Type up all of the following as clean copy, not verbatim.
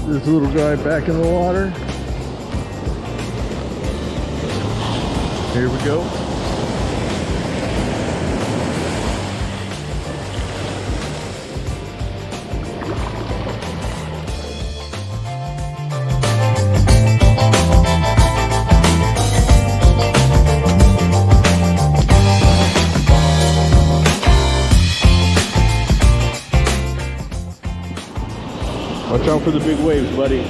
this little guy back in the water. Here we go. Watch out for the big waves, buddy.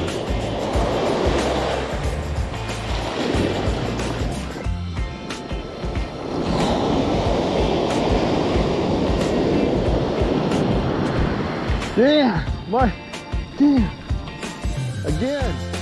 Damn, again.